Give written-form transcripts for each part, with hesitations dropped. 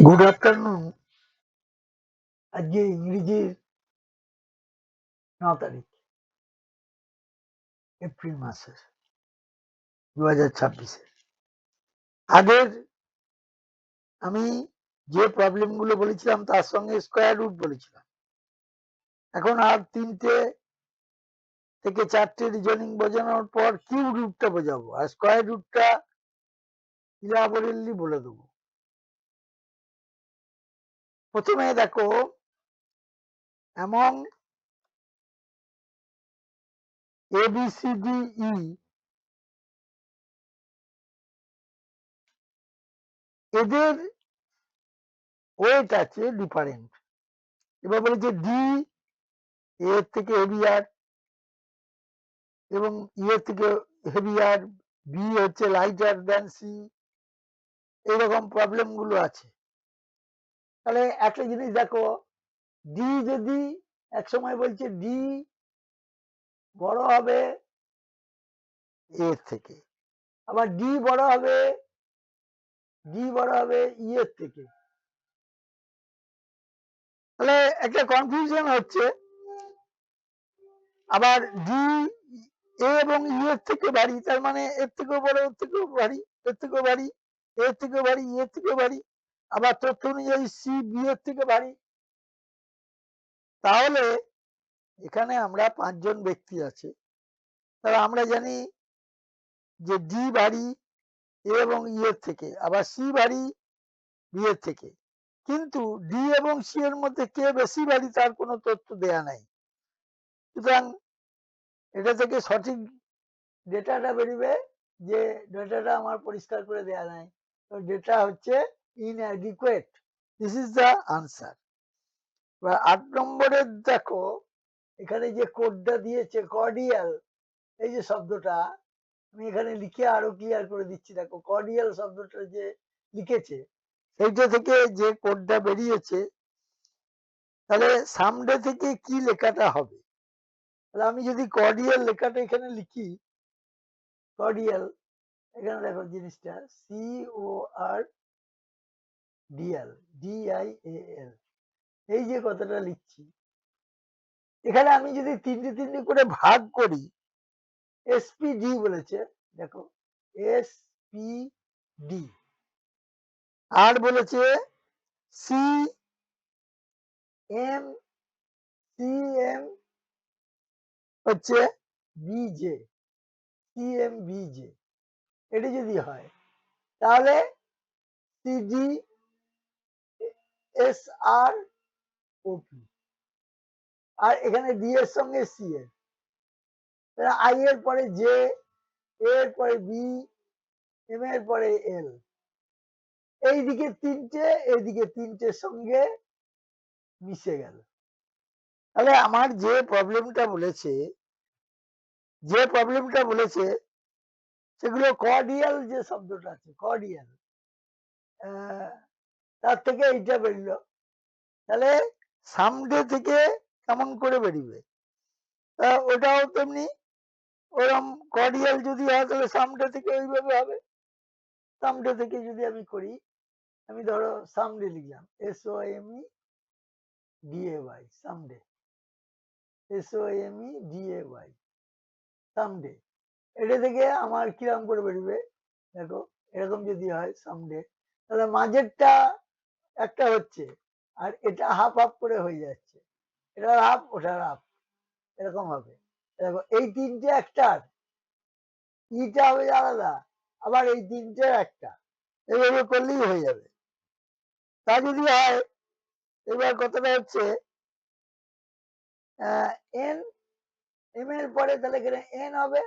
Good afternoon. আজকে ইংরেজির 9 তারিখ এপ্রিল মাসের 2026-এ। আগের আমি যে প্রবলেমগুলো বলেছিলাম তার সঙ্গে স্কোয়ার রুট বলেছিলাম। এখন আর 3টে থেকে 4টে রিজনিং বোঝানোর পর কিউব রুটটা বোঝাবো, আর স্কোয়ার রুটটা ইলাবোরেটলি বলে দেবো। প্রথমে দেখো, among ABCDE এদের ওয়েট আছে ডিফারেন্ট। এবার বলেছে ডি এর থেকে হেভিয়ার এবং ইয়ের থেকে হেভিয়ার, বি হচ্ছে লাইটার দেন সি, এইরকম প্রবলেম গুলো আছে। তাহলে একটা জিনিস দেখো, ডি যদি এক সময় বলছে ডি বড় হবে এর থেকে, আবার ডি বড় হবে ই এর থেকে, তাহলে একটা কনফিউশন হচ্ছে। আবার ডি এ এবং ই এর থেকে ভারী, তার মানে এর থেকেও বড়, এর থেকেও ভারী, এর থেকেও ভারী, এর থেকেও ভারী, ই এর থেকেও ভারী। আবার তথ্য অনুযায়ী সি বি এর থেকে ভারী। তাহলে এখানে আমরা 5জন ব্যক্তি আছে, তাহলে আমরা জানি যে ডি ভারী এ এবং ই এর থেকে, আবার সি ভারী বি এর থেকে, কিন্তু ডি এবং সি এর মধ্যে কে বেশি ভারী তার কোনো তথ্য দেয়া নাই। সুতরাং এটা থেকে সঠিক ডেটাটা বেরিবে যে ডেটাটা আমার পরিষ্কার করে দেয়া নাই, তো ডেটা হচ্ছে inadequate. This is the answer. 8 নম্বরের দেখো, এখানে যে কোডটা দিয়েছে কর্ডিয়াল, এই যে শব্দটা আমি এখানে লিখে আরো ক্লিয়ার করে দিচ্ছি। দেখো, কর্ডিয়াল শব্দটা যে লিখেছে সেইটা থেকে যে কোডটা বেরিয়েছে, তাহলে সামডে থেকে কি লেখাটা হবে? তাহলে আমি যদি কর্ডিয়াল লেখাটা এখানে লিখি, কর্ডিয়াল, এখানে দেখো জিনিসটা সি ও আর ডিএল, ডিআইএল, এই যে কথাটা লিখছি, এখানে আমি যদি 3টে করে ভাগ করি, এসপিডি বলেছে, দেখো এসপিডি, আর বলেছে সি এম, সি এম হচ্ছে বিজে, সি এম বিজে, এটি যদি হয় তাহলে সিডি এস আর ওপি, আর এখানে ডি এর সঙ্গে সি এর, আই এর পরে জে, এর পরে বি, এম এর পরে এল, এইদিকে 3টে, এইদিকে 3টের সঙ্গে মিশে গেল। তাহলে আমার যে প্রবলেমটা বলেছে সেগুলো কর্ডিয়াল, যে শব্দটা আছে কর্ডিয়াল, তার থেকে এইটা বেরিল। তাহলে সামডে থেকে কেমন করে বেরিবে? ওটাও তেমনি, ওরকম কর্ডিয়াল যদি হয় তাহলে সামডে থেকে ওইভাবে হবে। সামডে থেকে যদি আমি করি, আমি ধরো সামডে লিখলাম, SOME DAY, someday, SOME DAY, someday. এটা থেকে আমার কিরকম করে বেরোবে? দেখো, এরকম যদি হয় সামডে, তাহলে মাঝেরটা একটা হচ্ছে, আর এটা হাফ হাফ করে হয়ে যাচ্ছে, এটা হাফ ওটার হাফ, এরকম হবে। দেখো, এই 3টে একটার, ইটা হবে আলাদা, আবার এই 3টে একটা, এইভাবে করলেই হয়ে যাবে। তা যদি হয়, এবার কথাটা হচ্ছে এন, এম এর পরে তাহলে এখানে এন হবে,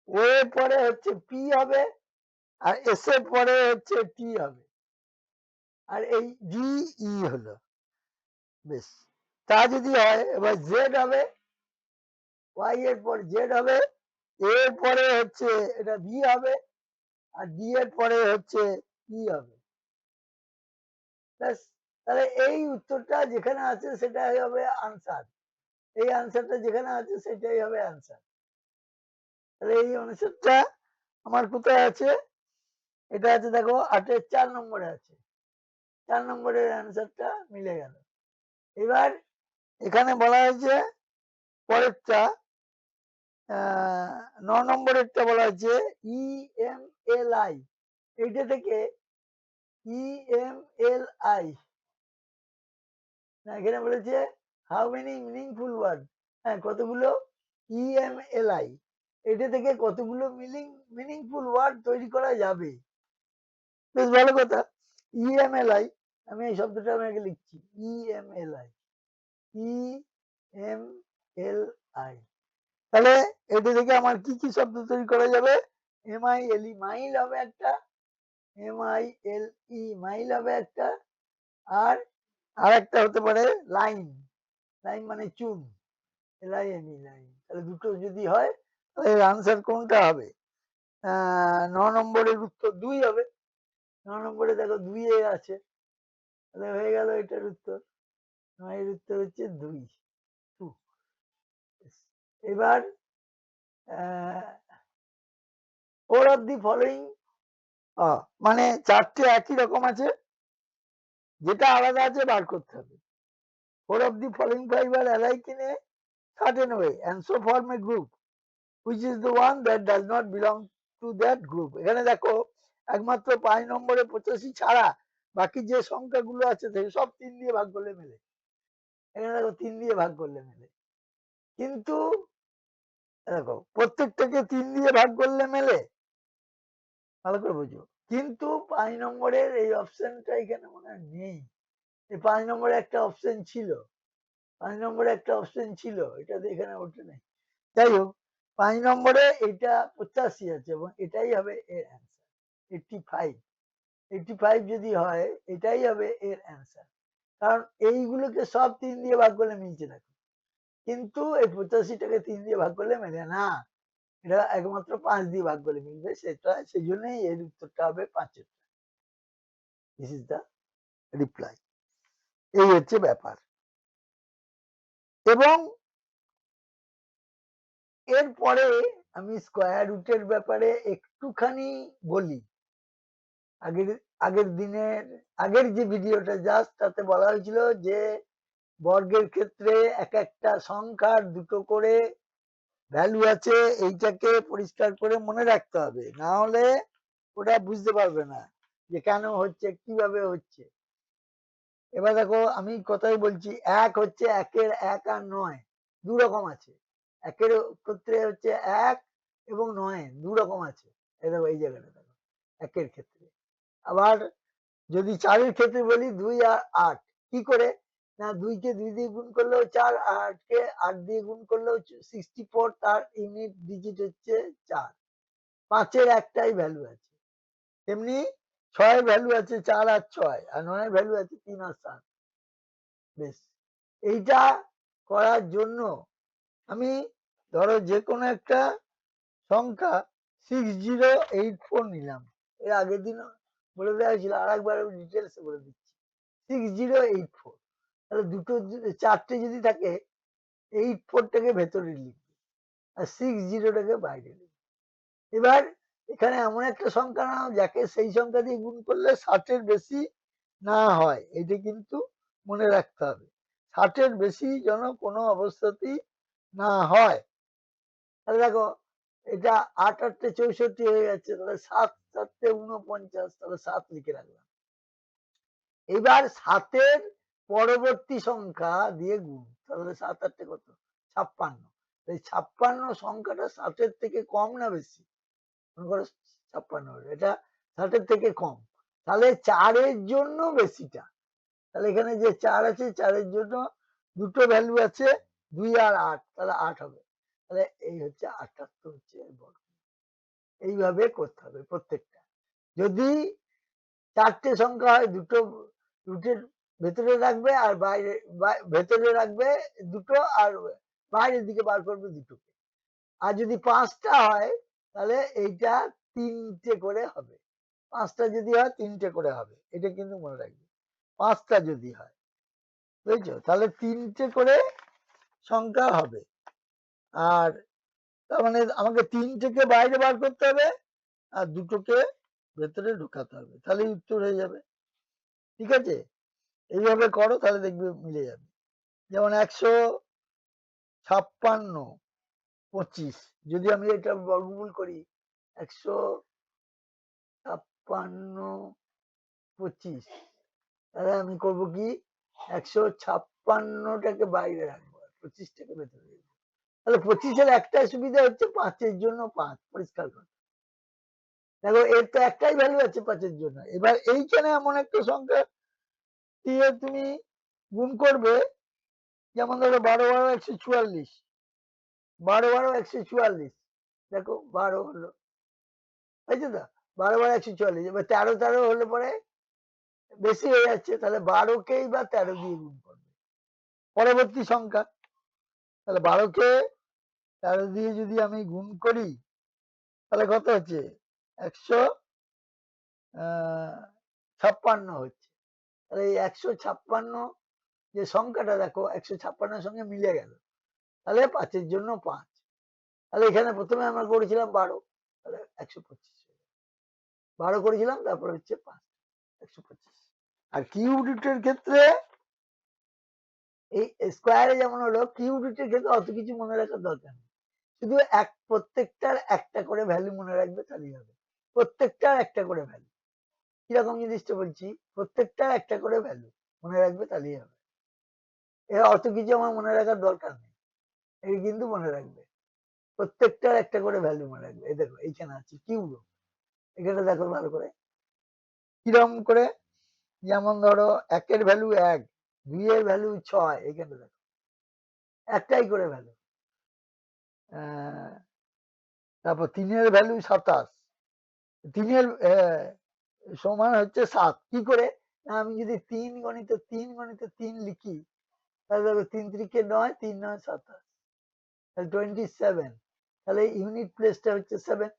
ও এর পরে হচ্ছে পি হবে, আর এস এর পরে হচ্ছে টি হবে, আর এই ডি ই হলো। বেশ, তা যদি হয়, এবার জেড হবে, ওয়াই এর পর জেড হবে, এর পরে হচ্ছে এটা বি হবে, আর ডি এর পরে হচ্ছে ই হবে। তাহলে এই উত্তরটা যেখানে আছে সেটাই হবে আনসার, এই আনসারটা যেখানে আছে সেটাই হবে আনসার। তাহলে এই আনসারটা আমার কোথায় আছে? এটা আছে দেখো 8-এর 4 নম্বরে আছে। 4 নম্বরের অ্যান্সারটা মিলে গেল। এবার এখানে বলা হয়েছে পরেরটা 9 নম্বরেরটা বলা হয়েছে EMLI, এইটা থেকে EMLI না, এখানে বলেছে হাউ মেনি মিনিংফুল ওয়ার্ড, হ্যাঁ কতগুলো EMLI, এটা থেকে কতগুলো মিনিংফুল ওয়ার্ড তৈরি করা যাবে। বেশ ভালো কথা। EMLI, আমি এই শব্দটা আমি আগে লিখছি, EMLI, EMLI, তাহলে এটা থেকে আমার কি কি শব্দ তৈরি করা যাবে? MILE, মাইল হবে একটা, MILE, মাইল হবে একটা, আর একটা হতে পারে লাইন, লাইন মানে চুন, LINE, লাইন। তাহলে দুটো যদি হয় তাহলে আনসার কোনটা হবে? 9 নম্বরের উত্তর 2 হবে। 9 নম্বরে দেখো 2 এ আছে, তাহলে হয়ে গেল এটার উত্তর। 9 এর উত্তর হচ্ছে 2। এবার ফোর অফ দি ফলোইং, মানে 4টে একই রকম আছে, যেটা আলাদা আছে বার করতে হবে। Four of the following five are alike in a certain way and so form a group which is the one that does not belong to that group. এখানে দেখো একমাত্র 5 নম্বরে 85 ছাড়া বাকি যে সংখ্যাগুলো আছে সব 3 দিয়ে ভাগ করলে মেলে। এখানে দেখো 3 দিয়ে ভাগ করলে মেলে, কিন্তু দেখো প্রত্যেকটাকে 3 দিয়ে ভাগ করলে মেলে, ভালো করে বুঝো। কিন্তু 5 নম্বরের এই অপশনটা এখানে মনে হয় নেই। এই 5 নম্বরে একটা অপশন ছিল, 5 নম্বরে একটা অপশন ছিল, এটা এখানে ওঠে নাই। যাই হোক, 5 নম্বরে এটা 85 আছে এবং এটাই হবে এর অ্যান্সার। 85, 85 যদি হয় এটাই হবে এর অ্যান্সার, কারণ এইগুলোকে সব 3 দিয়ে ভাগ করলে মিলছে না, কিন্তু এই 85টাকে 3 দিয়ে ভাগ করলে মেলে না, এটা একমাত্র 5 দিয়ে ভাগ করলে মিলবে, সেটা সেই জন্যই এর উত্তরটা হবে 5। This is the reply. এই হচ্ছে ব্যাপার। এবং এরপরে আমি স্কয়ার রুটের ব্যাপারে একটুখানি বলি। আগের আগের দিনের আগের যে ভিডিওটা জাস্ট, তাতে বলা হয়েছিল যে বর্গের ক্ষেত্রে এক একটা সংখ্যার দুটো করে ভ্যালু আছে, এইটাকে পরিষ্কার করে মনে রাখতে হবে, না হলে ওটা বুঝতে পারবে না যে কেন হচ্ছে, কিভাবে হচ্ছে। এবার দেখো আমি কথাই বলছি, এক হচ্ছে একের এক আর নয় দু রকম আছে, একের ক্ষেত্রে হচ্ছে এক এবং নয় দু রকম আছে। এই দেখো এই জায়গাটা দেখো, একের ক্ষেত্রে। আবার যদি চারের ক্ষেত্রে বলি 2 আর 8, কি করে? না 2 কে 2 দিয়ে গুণ করলেও 4, 8 কে 8 দিয়ে গুণ করলেও 64, তার ইউনিট ডিজিট হচ্ছে 4। 5 এর একটাই ভ্যালু আছে, তেমনি 6 এর ভ্যালু আছে 4 আর 6, আর 9 এর ভ্যালু আছে 3 আর 7। বেশ, এইটা করার জন্য আমি ধরো যে কোনো একটা সংখ্যা 6084 নিলাম, এর আগের দিন বলে দেওয়া হয়েছিল, আর একবার আমি ডিটেলসে বলে দিচ্ছি। 6084, তাহলে দুটো চারটে যদি থাকে, 84টাকে ভেতরে লিখবে আর 60টাকে বাইরে লিখবে। এবার এখানে এমন একটা সংখ্যা নাও যাকে সেই সংখ্যা দিয়ে গুণ করলে 60-এর বেশি না হয়, এটা কিন্তু মনে রাখতে হবে। 60-এর বেশি যেন কোনো অবস্থাতেই না হয়। তাহলে দেখো এটা 8 8 64 হয়ে যাচ্ছে, তাহলে 7 7 49, তাহলে 7 লিখে রাখলাম। এবার 7-এর পরবর্তী সংখ্যা দিয়ে গুণ, তাহলে 7 8 কত? 56। এই 56 সংখ্যাটা 7-এর থেকে কম না বেশি? মনে করো 56, এটা 7-এর থেকে কম, তাহলে 4-এর জন্য বেশিটা। তাহলে এখানে যে 4 আছে, 4-এর জন্য দুটো ভ্যালু আছে, 2 আর 8, তাহলে 8 হবে। তাহলে এই হচ্ছে 78 হচ্ছে বর্গ। এইভাবে করতে হবে প্রত্যেকটা। যদি 4টে সংখ্যা হয়, দুটো রুটের ভেতরে রাখবে আর বাইরে, ভেতরে রাখবে দুটো আর বাইরের দিকে বার করবে দুটোকে। আর যদি 5টা হয় তাহলে এইটা 3টে করে হবে, 5টা যদি হয় 3টে করে হবে, এটা কিন্তু মনে রাখবে। 5টা যদি হয়, বুঝেছো, তাহলে 3টে করে সংখ্যা হবে। আর তার মানে আমাকে 3টেকে বাইরে বার করতে হবে আর দুটোকে ভেতরে ঢুকাতে হবে, তাহলে উত্তর হয়ে যাবে। ঠিক আছে? এইভাবে করো তাহলে দেখবে মিলে যাবে। যেমন ১৫৬ ২৫ যদি আমি এটা বর্গমূল করি ১৫৬ ২৫ তাহলে আমি করব কি ১৫৬টাকে বাইরে রাখবো ২৫টাকে ভেতরে রাখবো। তাহলে ২৫-এর একটাই সুবিধা হচ্ছে ৫-এর জন্য ৫ পরিষ্কার কথা। দেখো এর তো একটাই ভ্যালু আছে ৫-এর জন্য। এবার এইখানে এমন একটা সংখ্যা দিয়ে তুমি গুণ করবে যেমন ধরো ১২-১২ ১৪৪ ১২-১২ ১৪৪ দেখো ১২ হলো তাইতো তো ১২-১২ ১৪৪ এবার ১৩-১৩ হলে পরে বেশি হয়ে যাচ্ছে তাহলে ১২কেই বা ১৩ দিয়ে গুণ করবে পরবর্তী সংখ্যা তাহলে ১২কে ১৩ দিয়ে যদি আমি গুণ করি তাহলে কত হচ্ছে ১৫৬ হচ্ছে তাহলে এই ১৫৬ যে সংখ্যাটা দেখো ১৫৬ সঙ্গে মিলে গেল তাহলে ৫-এর জন্য ৫ তাহলে এখানে প্রথমে আমরা করেছিলাম ১২ তাহলে ১২৫ ১২ করেছিলাম তারপর হচ্ছে ৫ ১২৫ আর কিউব রুটের ক্ষেত্রে এই স্কোয়ারে যেমন হলো কিউব রুটের ক্ষেত্রে অত কিছু মনে রাখার দরকার নেই শুধু প্রত্যেকটার একটা করে ভ্যালু মনে রাখবে তাহলেই হবে প্রত্যেকটার একটা করে ভ্যালু কিরকম জিনিসটা বলছি প্রত্যেকটার একটা করে ভ্যালু মনে রাখবে তাহলেই হবে এর অত কিছু আমার মনে রাখার দরকার নেই এই কিন্তু মনে রাখবে প্রত্যেকটার একটা করে ভ্যালু মনে রাখবে এই দেখো এইখানে আছে কিউব এখানে দেখো ভালো করে কিরকম করে যেমন ধরো ১-এর ভ্যালু ১ ২-এর ভ্যালু ৬ এখানে দেখো একটাই করে ভ্যালু তারপর ৩-এর ভ্যালু ২৭ ৩-এর সমান হচ্ছে ৭ কি করে না আমি যদি ৩ লিখি তাহলে দেখো ৩-৩-৯ ৩-৯ ২৭ তাহলে 27 তাহলে ইউনিট প্লেসটা হচ্ছে 7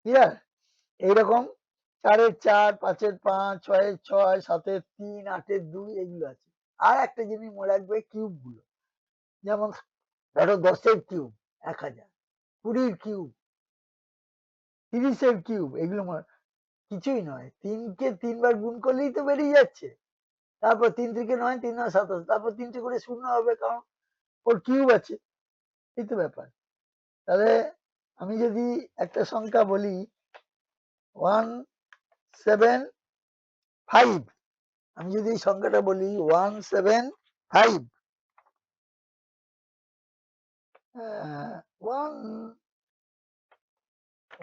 ক্লিয়ার এইরকম ৪-এর ৪ ৫-এর ৫ ৬-এর ৬ ৭-এর ৩ ৮-এর ২ এগুলো আছে আর একটা জিনিস মনে রাখবে কিউব গুলো যেমন ধরো ১০-এর কিউব ১০০০ ২০-এর কিউব ৩০-এর কিউব এগুলো কিছুই নয় ৩-কে ৩ বার গুণ করলেই তো বেরিয়ে যাচ্ছে তারপর ৩-৩-৯ ৩-৯ ২৭ তারপর ৩টে করে শূন্য হবে কারণ ওর কিউব আছে এই তো ব্যাপার তাহলে আমি যদি একটা সংখ্যা বলি 175 আমি যদি এই সংখ্যাটা বলি 175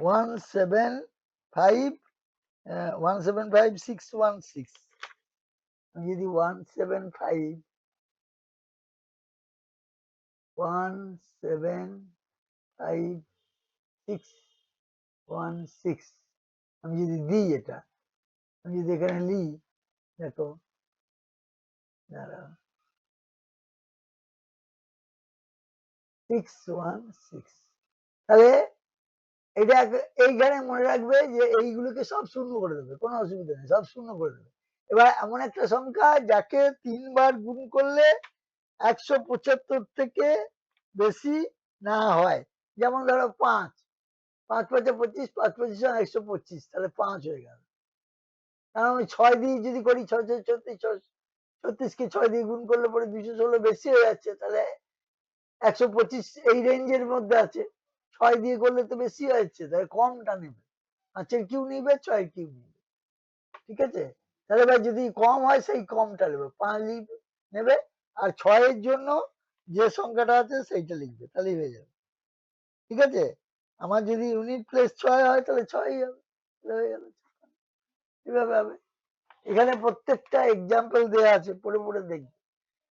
175 175 616 আমি যদি 175 616 আমি যদি দিই এটা আমি যদি এখানে লিখি দেখো দাঁড়াও 616 তাহলে এটা এইখানে মনে রাখবে যে এইগুলোকে সব শূন্য করে দেবে কোনো অসুবিধা নেই সব শূন্য করে দেবে এবার এমন একটা সংখ্যা যাকে ৩ বার গুণ করলে ১৭৫ থেকে বেশি না হয় যেমন ধরো ৫ ৫ ৫ ২৫ ৫ ২৫ ১২৫ তাহলে ৫ হয়ে গেল কারণ আমি ৬ দিয়ে যদি করি ৬ ৬ ৩৬ ৩৬কে ৬ দিয়ে গুণ করলে পরে ২১৬ বেশি হয়ে যাচ্ছে তাহলে ১২৫ এই রেঞ্জের মধ্যে আছে ৬ দিয়ে করলে তো বেশি হয়েছে তাহলে কমটা নেবে ৫-এর কিউ নিবে ৬-এর কিউ নিবে ঠিক আছে তাহলে ভাই যদি কম হয় সেই কমটা নেবে ৫ নেবে আর ৬-এর জন্য যে সংখ্যাটা আছে সেইটা লিখবে তাহলেই হয়ে যাবে ঠিক আছে আমার যদি ইউনিট প্লেস ৬ হয় তাহলে ৬ই হবে হয়ে গেল এভাবে হবে এখানে প্রত্যেকটা এক্সাম্পল দেওয়া আছে পড়ে পড়ে দেখবে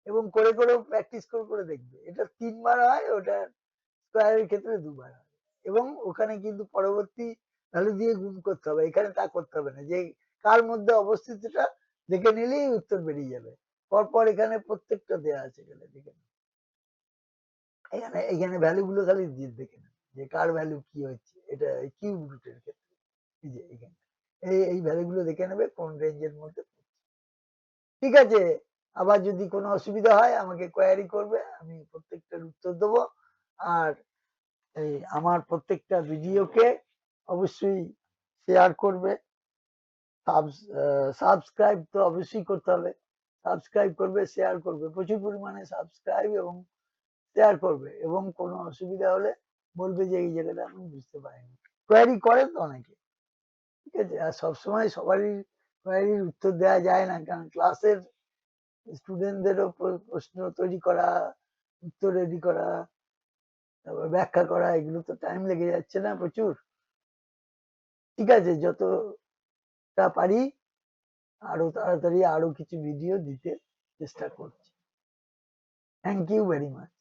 এবং করে করেও প্র্যাকটিস করে করে দেখবে এটা ৩ বার হয় ওটা স্কোয়ারের ক্ষেত্রে ২ বার হয় এবং ওখানে কিন্তু পরবর্তী ভ্যালু দিয়ে গুণ করতে হবে এখানে তা করতে হবে না যে কার মধ্যে অবস্থিতটা দেখে নিলেই উত্তর বেরিয়ে যাবে পরপর এখানে প্রত্যেকটা দেওয়া আছে এখানে দেখে এখানে এখানে ভ্যালু গুলো খালি দেখে নেন যে কার ভ্যালু কি হচ্ছে এটা কিউব রুটের ক্ষেত্রে এই যে এখানে এই ভ্যালু গুলো দেখে নেবে কোন রেঞ্জের মধ্যে ঠিক আছে আবার যদি কোনো অসুবিধা হয় আমাকে কোয়ারি করবে আমি প্রত্যেকটার উত্তর দেবো আর এই আমার প্রত্যেকটা ভিডিওকে অবশ্যই শেয়ার করবে সাবস্ক্রাইব তো অবশ্যই করতে হবে। সাবস্ক্রাইব করবে, শেয়ার করবে, প্রচুর পরিমাণে সাবস্ক্রাইব এবং শেয়ার করবে, এবং কোনো অসুবিধা হলে বলবে যে এই জায়গাটা আমি বুঝতে পারিনি। কোয়ারি করেন তো অনেকে, ঠিক আছে? আর সবসময় সবারই কোয়ারির উত্তর দেওয়া যায় না, কারণ ক্লাসের স্টুডেন্টদেরও প্রশ্ন তৈরি করা, উত্তর রেডি করা, তারপর ব্যাখ্যা করা, এগুলো তো টাইম লেগে যাচ্ছে না প্রচুর। ঠিক আছে, যতটা পারি আরো তাড়াতাড়ি আরো কিছু ভিডিও দিতে চেষ্টা করছি। Thank you very much.